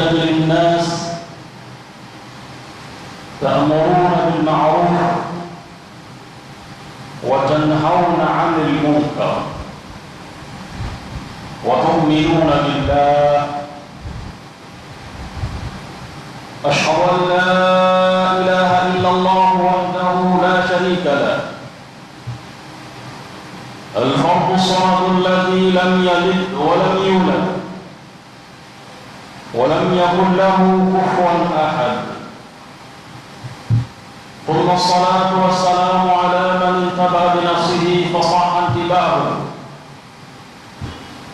أخرجت للناس تأمرون بالمعروف وتنهون عن المنكر وتؤمنون بالله. أشهد أن لا إله إلا الله وحده لا شريك له الفرد الصمد الذي لم يلد ولم يولد ولم يكن له كفوا أحد. ثم الصلاة والسلام على من انتبه بنفسه فصاح انتباهه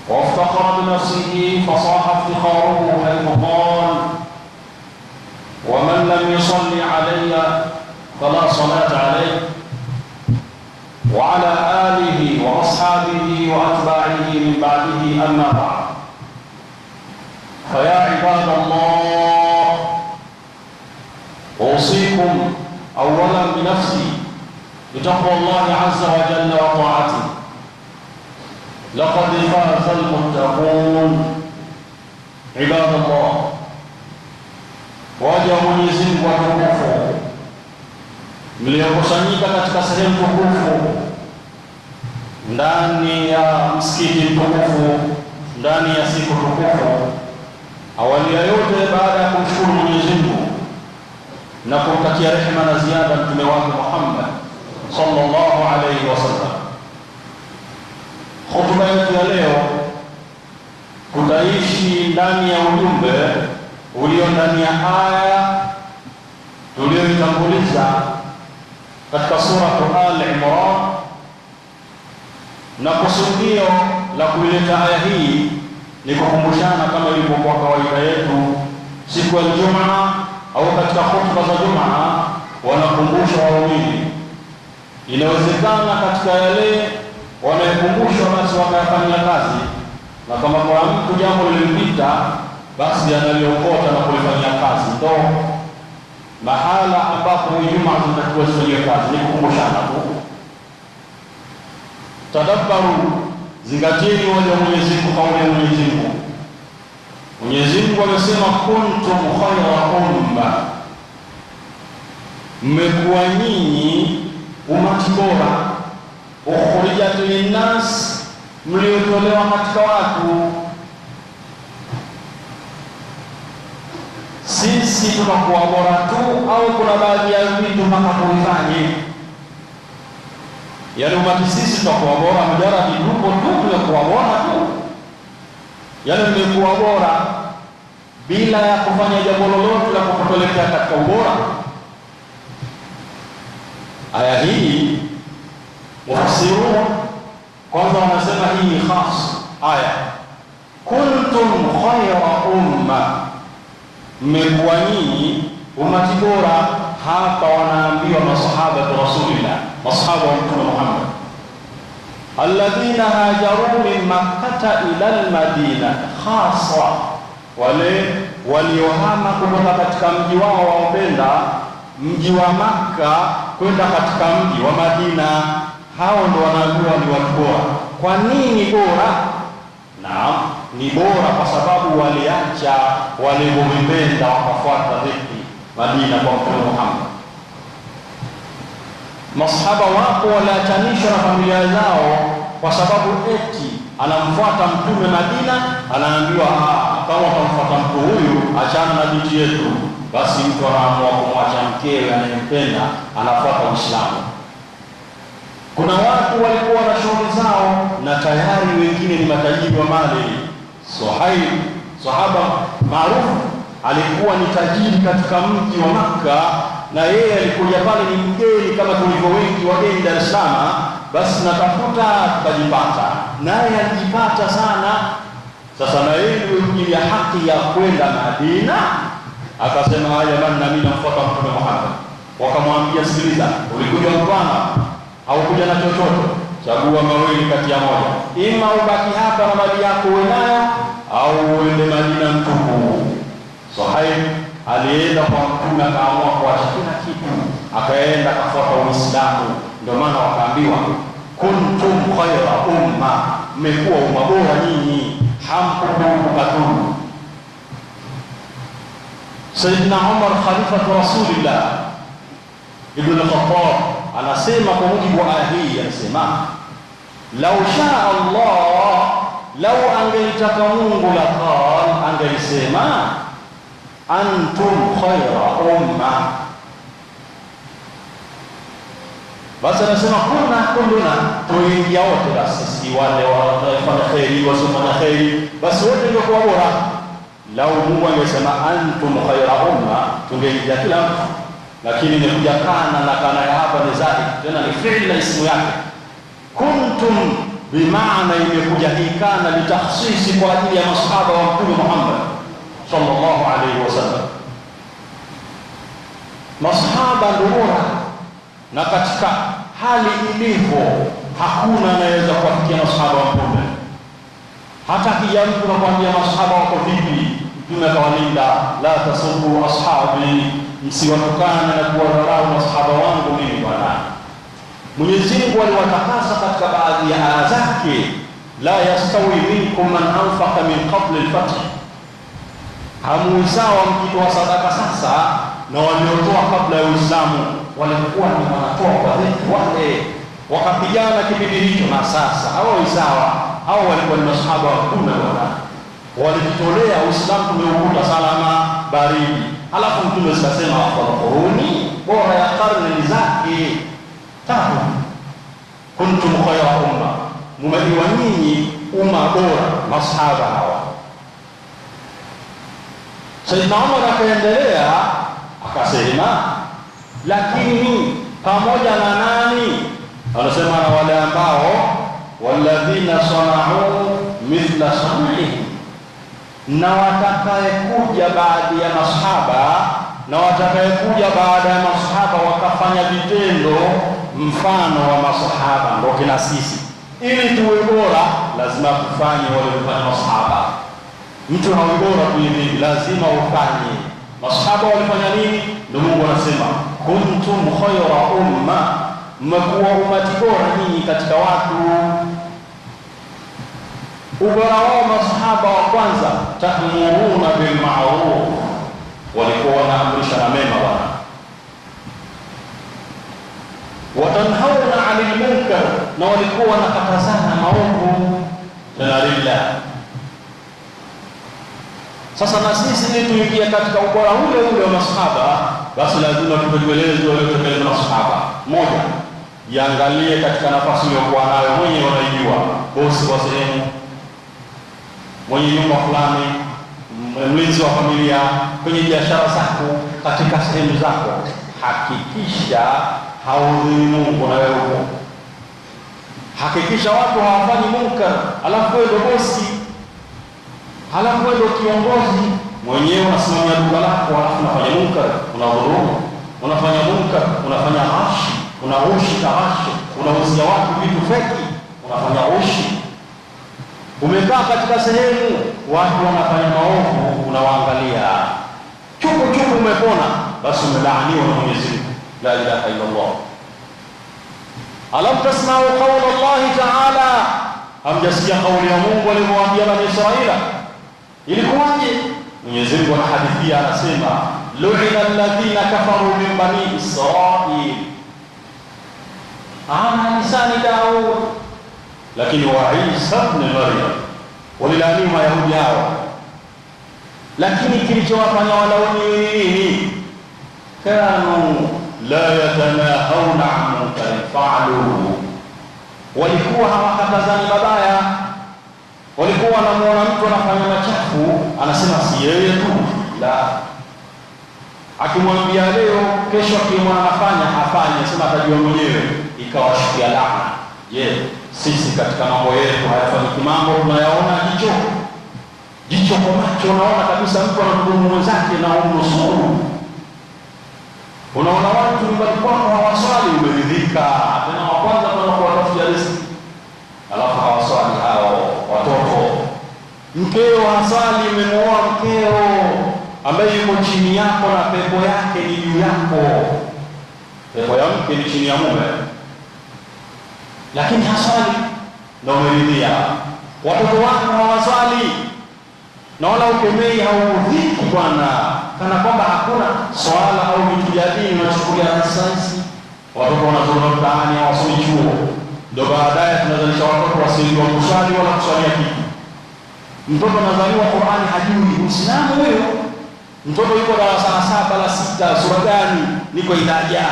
وافتخر بنفسه فصاح افتخاره حيث قال: ومن لم يصل علي فلا صلاة عليه. وعلى آله وأصحابه وأتباعه من بعده، أما بعد. فيا عباد الله، أوصيكم أولا بنفسي بتقوى الله عز وجل وطاعته. لقد فاز المتقون. عباد الله، waja wa Mwenyezi Mungu watukufu mliokusanyika katika sehemu tukufu ndani ya msikiti mtukufu ndani ya siku tukufu, awali ya yote, baada ya kumshukuru Mwenyezi Mungu na kumtakia rehema na ziada mtume wake Muhammad sallallahu alayhi wasallam, hotuba yetu ya leo tutaishi ndani ya ujumbe ulio ndani ya aya tuliyoitanguliza katika sura Al-Imran, na kusudio la kuileta aya hii ni kukumbushana kama ilivyokuwa kawaida yetu siku ya Ijumaa au katika hotuba za Jumaa, wanakumbusha waumini. Inawezekana katika yale wanayokumbushwa basi wakayafanyia kazi, na kama kwa mtu jambo lilimpita basi analiokota na kulifanyia kazi. Ndo mahala ambapo Ijumaa tunatakiwa tufanyie kazi, ni kukumbushana tu. Tadabbaru, zingatieni waja Mwenyezi Mungu, kauli ya Mwenyezi Mungu. Mwenyezi Mungu amesema kuntum khayra umma, mmekuwa nyinyi umati bora, ukhrijat linnas, mliotolewa katika watu. Sisi tunakuwa bora tu au kuna baadhi ya vitu mpaka tuifanye? Yaani umati sisi tunakuwa bora mujarrad tupo tu tunakuwa bora tu, yaani mmekuwa bora bila ya kufanya jambo lolote la kukupelekea katika ubora. Aya hii mufassirun kwanza wanasema hii ni khas aya, kuntum khayra umma, mmekuwa nyinyi umati bora. Hapa wanaambiwa masahaba wa Rasulillah, masahaba wa Mtume Muhammad, alladhina hajaru min Makkah ila al-Madina khassa, wale waliohama kutoka katika mji wao waopenda, mji wa Makka, kwenda katika mji wa Madina. Hao ndio wanaambiwa ni watu bora. Kwa nini bora? Naam, ni bora kwa sababu waliacha walivyopenda wakafuata dhiki Madina kwa Mtume Muhammad. Masahaba wako waliachanishwa na familia zao kwa sababu eti anamfuata Mtume Madina, anaambiwa kama utamfuata mtu huyu achana na binti yetu. Basi mtu anaamua kumwacha mkewe anayempenda, anafuata Uislamu. Kuna watu walikuwa na shughuli zao na tayari wengine ni matajiri wa mali. Suhaib, sahaba maarufu, alikuwa ni tajiri katika mji wa Makka, na yeye alikuja pale ni mgeni kama tulivyo wengi wageni Dar es Salaam. Basi natafuta tukajipata, naye alijipata sana. Sasa na yeye ndio ya haki ya kwenda Madina, akasema haya jamani, na mimi namfuata Mtume Muhammad. Wakamwambia sikiliza, ulikuja mfano au kuja na chochote, chagua mawili kati ya moja, ima ubaki hapa na mali yako unayo au uende Madina mtupu. Suhaib alienda kwa Mtume, akaamua kuacha kila kitu, akaenda akafuata Uislamu. Ndio maana wakaambiwa kuntum khayra umma, mmekuwa umma bora nyinyi, hamkukumbuka tu. Sayyidina Umar khalifatu Rasulillah ibn al-Khattab anasema kwa mujibu wa aya hii, anasema lau shaa Allah, lau angelitaka Mungu la qala, angelisema antum khayra umma. Basi anasema kulluna, tuingia wote, basi si wale wanaofanya kheri wasiofanya kheri, basi wote ndio kwa bora. Lau Mungu angesema antum khayra umma, tungeingia kila mtu, lakini imekuja kana ya hapa ni zaidi, tena ni fi'li na ismu yake. Kuntum bimaana imekuja hii kana litakhsisi kwa ajili ya masahaba wa Mtume Muhammad sallallahu alaihi wasallam. Masahaba ndio bora, na katika hali ilivyo hakuna anayeweza kuwafikia masahaba wa Mtume. Hata kija mtu anakuambia masahaba wako vipi, Mtume akawalinda, la tasubbu ashabi, msiwatukane na kuwadharau masahaba wangu mimi bwana. Mwenyezi Mungu aliwatakasa katika baadhi ya aya zake, la yastawi minkum man anfaqa min qabli al-fath, hamuisawa mkitoa sadaka sasa na waliotoa kabla ya Uislamu. Walikuwa ni wanatoa kwa dhati wale wakapigana kipindi hicho, na sasa hawaisawa. Hao walikuwa ni masahaba wa Mtume bwana, walijitolea. Uislamu tumeukuta salama baridi, alafu Mtume sikasema afdal quruni, bora ya karne zake tatu, kuntum khayra umma, mumejua nyinyi umma bora, masahaba hawa. Sayyidina Umar akaendelea akasema, lakini pamoja na nani? Anasema na wale ambao walladhina sana'u mithla sana'ihim, na watakayekuja baada ya masahaba, na watakayekuja baada ya masahaba wakafanya vitendo mfano wa masahaba, ndio kina sisi. Ili tuwe bora lazima tufanye wale walifanya masahaba. Mtu hawi bora tu hivi, lazima ufanye. Masahaba walifanya nini? Ndio Mungu anasema kuntum khayra umma, mmekuwa umati bora nyinyi katika watu. Ubora wao masahaba wa kwanza, ta'muruna bil ma'ruf, walikuwa wanaamrisha na mema bwana, watanhauna 'anil munkar, na walikuwa wanakatazana maovu. Lillah. Sasa na sisi ili tuingie katika ubora ule wa masahaba, basi lazima tutekeleze waliotekeleza masahaba. Moja, jiangalie katika nafasi uliyokuwa nayo mwenyewe, unaijua bosi wa sehemu, mwenye nyumba fulani, mlinzi wa familia, kwenye biashara zako, katika sehemu zako, hakikisha haudhuru Mungu na wewe uko. Hakikisha watu hawafanyi munkar, alafu wewe ndio bosi, halafu wewe ndio kiongozi mwenyewe, unasimamia duka lako, alafu unafanya munkar, unadhulumu, unafanya munkar, unafanya ghashi, unarushi tawashi, unauzia watu vitu feki, unafanya ushi. Umekaa katika sehemu watu wanafanya maovu, unawaangalia chupu, umepona, basi umelaaniwa na Mwenyezi Mungu. La ilaha illa Allah. Alam tasma'u qawla Allah ta'ala, hamjasikia kauli ya Mungu alimwambia Bani Israila? Ilikuwaje? Mwenyezi Mungu anahadithia, anasema lu'ina alladhina kafaru min bani Israil ala lisani Daud, lakini wa Isa ibn Maryam, walilaani Mayahudi hao. Lakini kilichowafanya walauni nini? Kanu la yatanahawna an munkarin fa'aluhu, walikuwa hawakatazani mabaya. Walikuwa wanamuona mtu anafanya machafu, anasema si yeye tu, la, akimwambia leo, kesho akimwona anafanya afanye, sema atajua mwenyewe, ikawashukia laana. Je, sisi katika mambo yetu hayafanyiki mambo tunayaona jicho kwa macho, unaona kabisa mtu anadhulumu mwenzake na umnusuru. Unaona watu nyumbani kwako hawaswali, umeridhika, tena wa kwanza kwa kuwatafutia riziki, alafu hawaswali hao watoto. Mkeo haswali, umemuoa mkeo ambaye yuko chini yako na pepo yake ni juu yako. Pepo ya mke ni chini ya mume, lakini haswali na umeridhia. Watoto wako hawaswali na wala ukemei, hauudhiki, bwana, kana kwamba hakuna swala au vitu vya dini unachukulia sayansi. Watoto wanazuru mtaani au wasomi chuo, ndio baadaye tunazalisha watoto wasiojua kuswali wala kuswalia kitu. Mtoto anazaliwa Qur'ani hajui, Muislamu huyo. Mtoto yuko darasa la 7 la 6, sura gani? Niko idaja.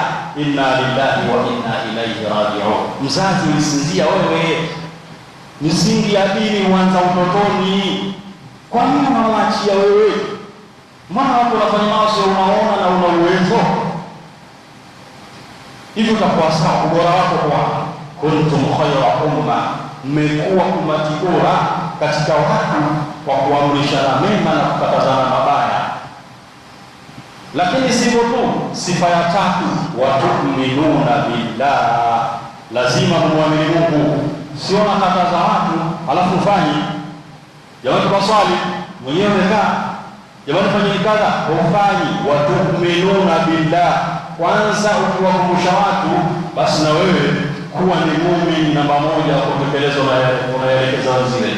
Inna lillahi wa inna ilaihi raji'un. Mzazi ulisinzia wewe. Misingi ya dini huanza utotoni. Kwa nini unawaachia wewe? Mbona watu wanafanya maasi unaona na una uwezo? Hivyo utakuwa sawa, ubora wako kwa kuntum khayra umma, mmekuwa umati bora katika watu kwa kuamrishana mema na kukatazana mabaya. Lakini sivyo tu, sifa ya tatu, watu'minuna billah, lazima muamini Mungu. Sio nakataza watu alafu ufanye. Jamani tukaswali, mwenyewe umekaa. Jamani fanyeni kadha, ufanyi. Watu'minuna billah, kwanza ukiwakumbusha watu, basi na wewe kuwa ni muumini namba moja kutekeleza unayoelekeza zile.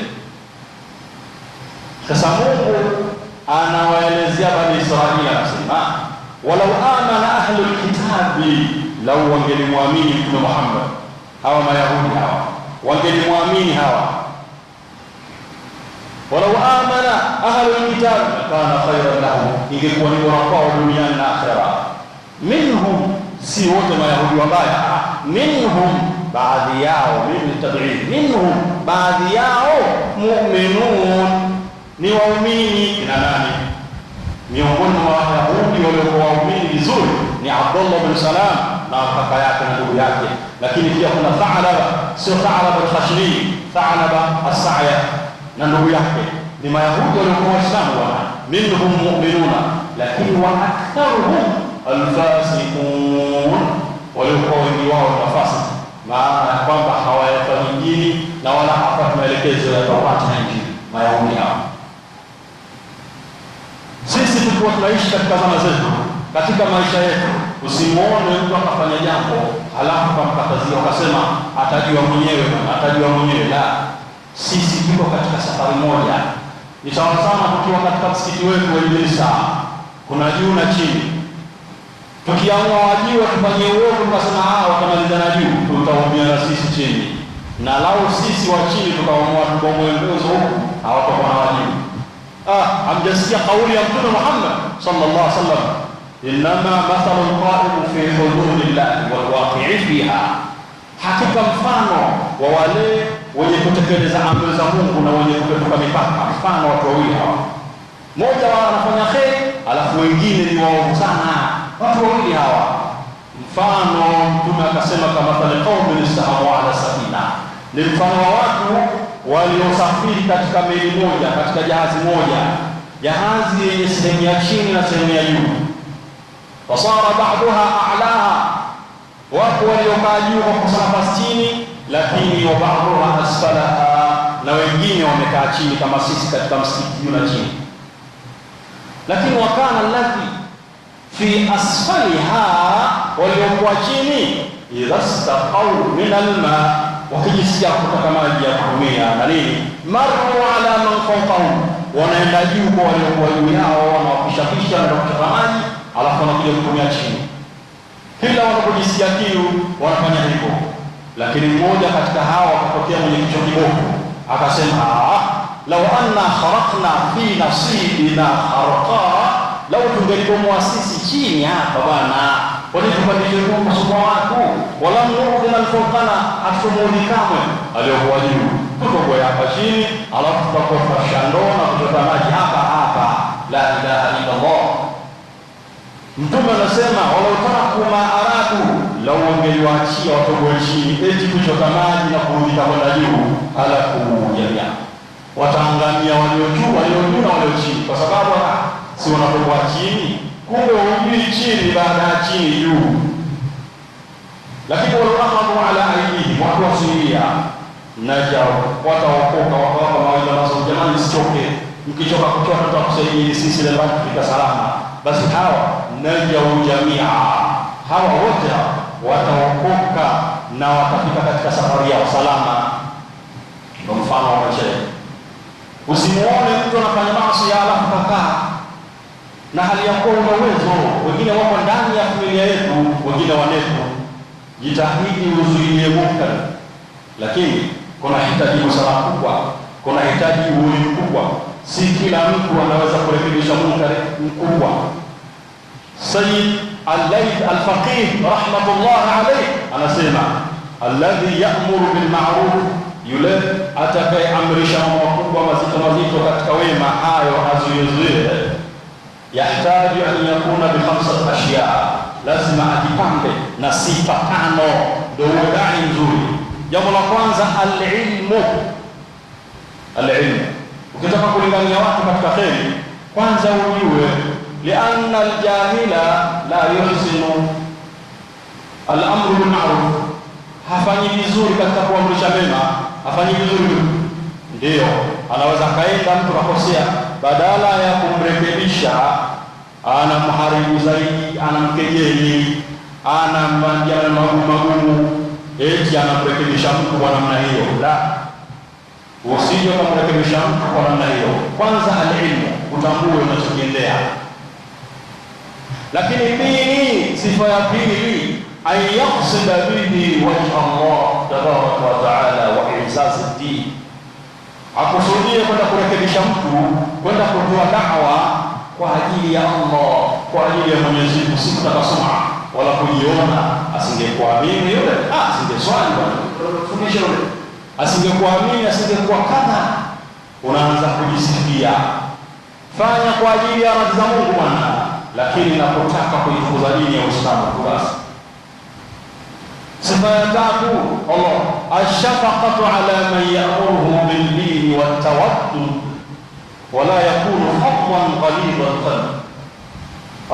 Sasa Mungu anawaelezea Bani Israili anasema, walau amana ahlul kitabi, lau wangelimwamini Mtume Muhammad, hawa Mayahudi hawa wangelimwamini hawa, walau amana ahlul kitabi kana khayran lahum, ingekuwa ni bora kwao duniani na akhera. Minhum, si wote Mayahudi wabaya, minhum, baadhi yao, minhum, baadhi yao mu'minun, ni waumini. Ina nani? Miongoni mwa Wayahudi waliokuwa waumini vizuri ni Abdullah bin Salam na kaka yake na ndugu yake. Lakini pia kuna Tha'laba, sio Tha'laba al-Khashni, Tha'laba as-Sa'ya na ndugu yake. Ni Mayahudi waliokuwa Waislamu wana. Minhum mu'minuna, lakini wa aktharuhum al-fasiqun, waliokuwa wengi wao ni mafasiki, maana kwamba hawayafanyi dini na wala hapati maelekezo ya Taurati na Injili. Mayahudi hao. Sisi tukiwa tunaishi katika zama zetu, katika maisha yetu, usimuone mtu akafanya jambo halafu kamkatazia ukasema atajua mwenyewe, atajua mwenyewe. La, sisi tuko katika safari moja. Ni sawa sana tukiwa katika msikiti wetu wa Idrisa, kuna juu na chini. Tukiamua wajiwa tufanye uovu tukasema watamaliza na juu, tutaumia na sisi chini. Na lao sisi wa chini tukaamua tubomoe nguzo huku, hawatakuwa na wajibu. Hamjasikia kauli ya Mtume Muhammad sallallahu alaihi wasallam, innama mathalu alqa'im fi hududillahi wal waqi'i fiha, hakika mfano wa wale wenye kutekeleza amri za Mungu na wenye kupetuka mipaka, mfano watu wawili hawa, mmoja anafanya kheri alafu wengine ni waovu sana. Watu wawili hawa, mfano Mtume akasema kama qaumin istahamu ala safina, ni mfano wa watu waliosafiri katika meli moja, katika jahazi moja, jahazi yenye sehemu ya chini na sehemu ya juu. Fasara ba'daha a'laha, wapo waliokaa juu kwa nafasi chini, lakini wa ba'daha asfalaha, na wengine wamekaa chini kama sisi katika msikiti juu na chini. Lakini wakana alladhi fi asfaliha, waliokuwa chini, idha istaqaw min alma, wakijisikia kutaka maji ya kutumia na nini, maru ala man fawqahum, wanaenda juu kwa waliokuwa juu yao, wanawapishapisha na kutaka maji, alafu wanakuja kutumia chini. Kila wanapojisikia kiu wanafanya hivyo. Lakini mmoja katika hawa akatokea mwenye kichwa kibovu akasema, law anna kharaqna fi nasibina kharqa, lau tungelibomoa sisi chini hapa bwana, kwani tupandishe Mungu subhanahu wa ta'ala, wala nu'dhina al-fawqana, atumuni kamwe aliyokuwa juu, tutoboe hapa chini, alafu tutakuwa tunashindana na kuchota maji hapa hapa. La ilaha illa Allah. Mtume anasema walau taraku ma aradu, lau wangeliwaachia watoboe chini eti kuchota maji na kurudika kwenda juu, halaku jamia, wataangamia walio juu na walio chini, kwa sababu si wanatoboa chini, kumbe hujui chini baada ya chini juu. Lakini wallahu ala aidihim, watu wasilia najao, wataokoka, wakawapa mawaidha mazuri, jamani msichoke, mkichoka kuchota tutakusaidia sisi leo kufika salama. Basi hawa najau jamia, hawa wote wataokoka na watafika katika safari yao salama. Kwa mfano wa maisha, usimuone mtu anafanya maasi alafu kakaa na hali ya kuwa una uwezo. Wengine wako ndani ya familia yetu, wengine wanetu. Jitahidi uzuie munkar, lakini kuna hitaji msala kubwa, kuna hitaji uwe mkubwa. Si kila mtu anaweza kurekebisha munkar mkubwa. Sayyid al-Layth al-Faqih rahmatullah alayh anasema, alladhi ya'muru bil ma'ruf, yule atakayeamrisha mambo makubwa mazito katika wema, hayo azuie, yahitaji an yakuna bi khamsati ashya, lazima ajipambe na sifa 5 ndio uwe dai nzuri. Jambo la kwanza, al-ilm. Ukitaka kulingania watu katika kheri, kwanza ujue, lianna al-jahila la yuhsinu al-amru bil ma'ruf, hafanyi vizuri katika kuamrisha mema, hafanyi vizuri. Ndio anaweza kaenda mtu akosea, badala ya kumrekebisha anamharibu zaidi, anamkejeli, anamwambia magumu, eti anamrekebisha mtu kwa namna hiyo. La, usije kumrekebisha mtu kwa namna hiyo. Kwanza al-ilmu, utambue unachokiendea. Lakini pili, sifa ya pili, an yaqsida bihi wajha Allah tabaraka wa taala wa i'zaz ad-din, akusudie kwenda kurekebisha mtu, kwenda kutoa da'wa kwa ajili ya Allah, kwa ajili ya Mwenyezi Mungu, si kutaka sum'a wala kujiona. Asingekuamini yule, asingeswali bwana, fundisha yule, asingekuamini, asingekuwa kadha. Unaanza kujisifia. Fanya kwa ajili ya radhi za Mungu bwana, lakini napotaka kuifuza dini ya Uislamu basi. Sifa ya tatu, Allah ashfaqatu ala man ya'muruhu bil din wa tawaddud wala yakunu haqwan ghalidha al-qalb.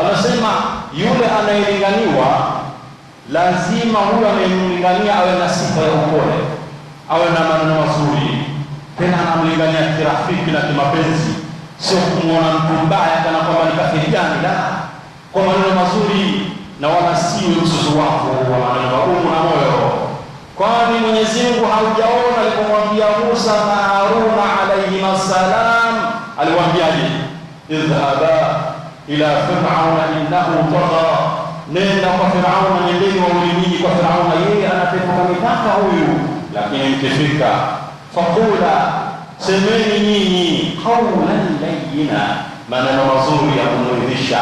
Anasema yule anayelinganiwa, lazima huyo anayemlingania awe na sifa ya upole, awe na maneno mazuri, tena anamlingania kirafiki na kimapenzi, sio kumuona mtu mbaya kana kwamba ni kafiri gani. La, kwa maneno mazuri, na wala siwe msusu wako wa maneno magumu na moyo. Kwani Mwenyezi Mungu haujaona alipomwambia Musa na Haruna alayhi salam, aliwaambiaje? Idhhaba ila fir'auna innahu tagha, nenda kwa Firauna, nendeni waulimini kwa Firauna, yeye anapepuka mipaka huyu. Lakini mkifika, faqula, semeni nyinyi, qawlan layyina, maneno mazuri ya kumridhisha,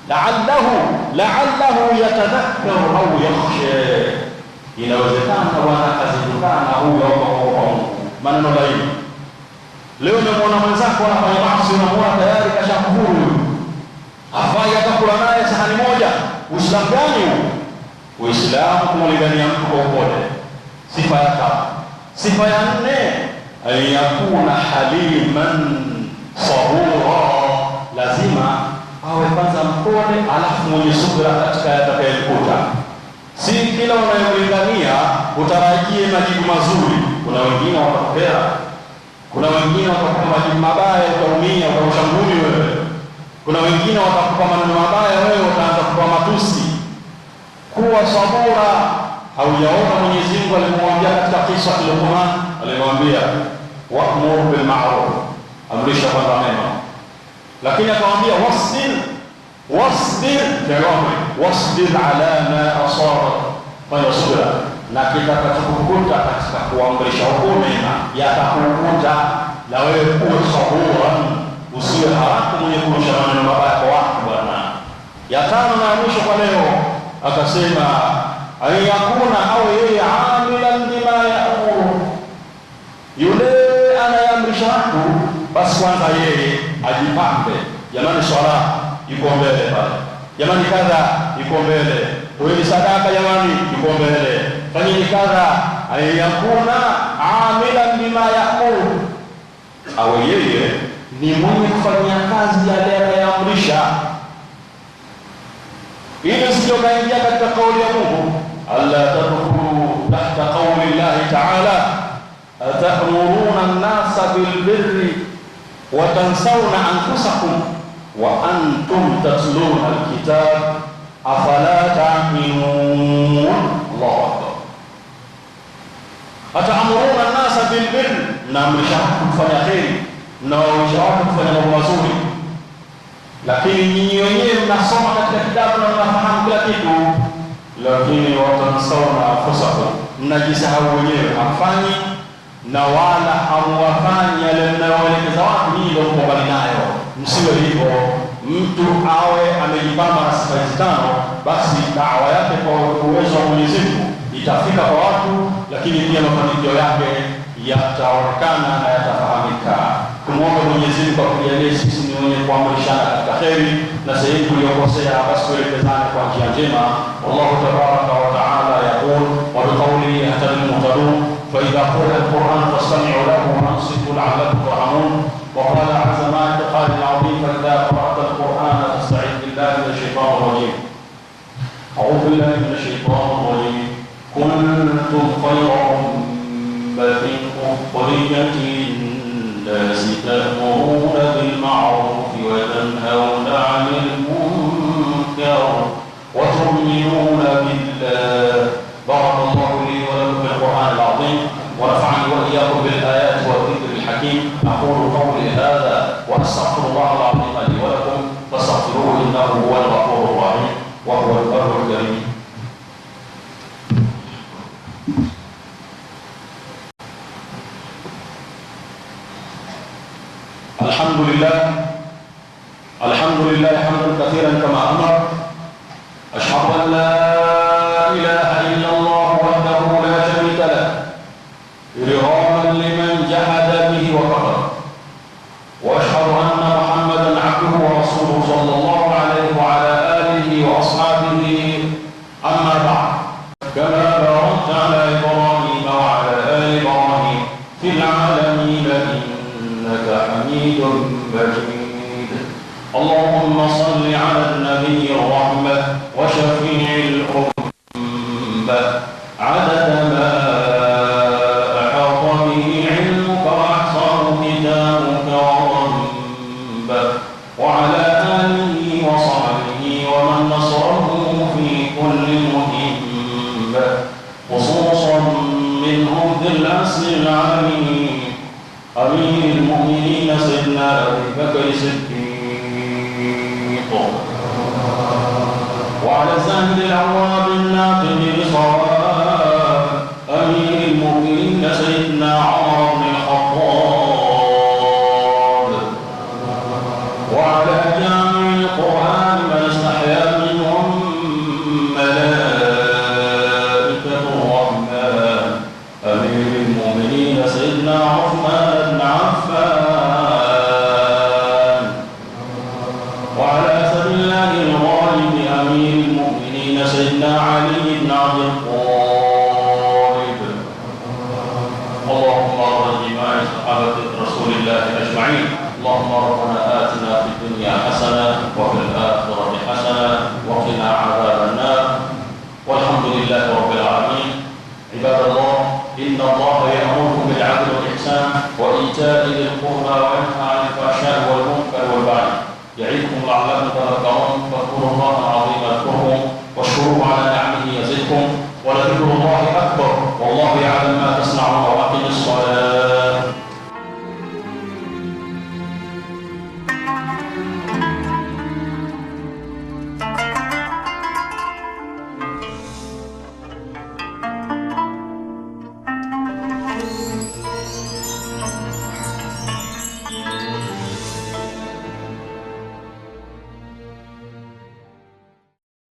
la'allahu yatadhakkaru au yakhsha, inawezekana wana kazindukana huyo kwa maneno laini. Leo unamwona mwenzako anafanya maasi, unamwona tayari kashakufuru, hafai hata kula naye sahani moja. Uislamu gani huu? Uislamu kumlingania mtu kwa upole. Sifa ya tatu. Sifa ya 4, ayakuna haliman sabura, lazima awe kwanza mpole, alafu mwenye subira katika yatakayekuta. Si kila unayolingania utarajie majibu mazuri. Kuna wengine watakupea, kuna wengine watakupa majibu mabaya, utaumia, utaushambulia wewe. Kuna wengine watakupa maneno mabaya, wewe utaanza kupa matusi. Kuwa sabura. Haujaona Mwenyezi Mungu alimwambia katika kisa cha Luqman, alimwambia wa'mur bil ma'ruf, amrisha kwanza mema, lakini akamwambia wasbir ala ma asaba, fanya subira na kitakachokukuta katika kuamrisha huko mema yatakukuta, na wewe kuwa sabura, usiwe haraka mwenye kurusha maneno mabaya kwa watu bwana. Ya 5 na mwisho kwa leo, akasema ayakuna au yeye amilan bima ya'muru, yule anayeamrisha watu, basi kwanza yeye ajipambe. Jamani, swala iko mbele pale, jamani, kadha iko mbele, toeni sadaka jamani, iko mbele, fanyeni kadha. Ayakuna amilan bima ya'muru, au yeye ni mwenye kufanyia kazi yale anayoamrisha, ili sio kaingia katika kauli ya Mungu, alla tadkhulu tahta qawli Allah ta'ala atamuruna an-nasa bil birri wa tansawna anfusakum wa antum tatluna al-kitab afala ta'qilun. Allahu akbar. Atamuruna an-nasa bil birri, na mshauri kufanya kheri, na mshauri kufanya mambo mazuri. lakini nyinyi wenyewe mnasoma katika kitabu na mnafahamu kila kitu, lakini watansawna anfusakum, mnajisahau wenyewe, hamfanyi na wala hamwafanyi yale mnayoelekeza watu, nyinyi ndio mko mbali nayo. Msiwe hivyo. Mtu awe amejipamba na sifa hizi tano, basi dawa yake kwa uwezo wa Mwenyezi Mungu itafika kwa watu, lakini pia mafanikio yake yataonekana na yatafahamika. Kumwomba Mwenyezi Mungu akujalie sisi ni wenye kuamrishana katika kheri, na sehemu tuliyokosea basi tuelekezane kwa njia njema. Wallahu tabaraka wa taala yaqul wa biqawlihi yahtadil muhtadun fa idha quri'a al-Qur'an fastami'u lahu wa ansitu la'allakum turhamun. Wa qala 'azza ma qala al-'azim fa idha qara'ta al-Qur'an fasta'id billahi minash shaitanir rajim. A'udhu billahi minash shaitanir rajim. Kuntum khayra ummatin ukhrijat للناس تأمرون بالمعروف وتنهون عن المنكر وتؤمنون بالله. بارك الله لي ولكم في القرآن العظيم ونفعني وإياكم بالآيات والذكر الحكيم. أقول قولي هذا وأستغفر الله العظيم لي ولكم فاستغفروه إنه هو الغفور الرحيم وهو البر الكريم. الحمد لله حمدا كثيرا كما أمر. أشهد أن لا إله إلا الله وحده لا شريك له إرغاما لمن جحد به وكفر، وأشهد أن محمدا عبده ورسوله صلى الله عليه وعلى آله وأصحابه. أما بعد، كما باركت على إبراهيم وعلى آل إبراهيم في العالمين إنك حميد مجيد. اللهم صل على النبي الرحمة وشفيع الأمة عدد ما أحاط به علمك وأحصاه كتابك وربه، وعلى آله وصحبه ومن نصره في كل مهمة، خصوصا منهم ذي الأسر العليم أمير المؤمنين سيدنا أبي بكر الصديق، وعلى زاهد العواب الناطق بصواب أمير المؤمنين سيدنا عمر بن الخطاب، وعلى جامع القرآن من استحيا منهم ملائكة الرحمن أمير المؤمنين سيدنا عثمان بن عفان، وعلى سبيل الله الغالب أمير المؤمنين سيدنا علي بن أبي طالب. اللهم ارض جميع صحابة رسول الله أجمعين. اللهم ربنا آتنا في الدنيا حسنة وفي الآخرة حسنة وقنا عذاب النار، والحمد لله رب العالمين. عباد الله، إن الله يأمركم بالعدل والإحسان وإيتاء ذي القربى وينهى عن الفحشاء والمنكر والبغي يعظكم لعلكم تذكرون. فاذكروا الله العظيم يذكركم واشكروه على نعمه يزدكم ولذكر الله أكبر والله يعلم ما تصنعون. وأقم الصلاة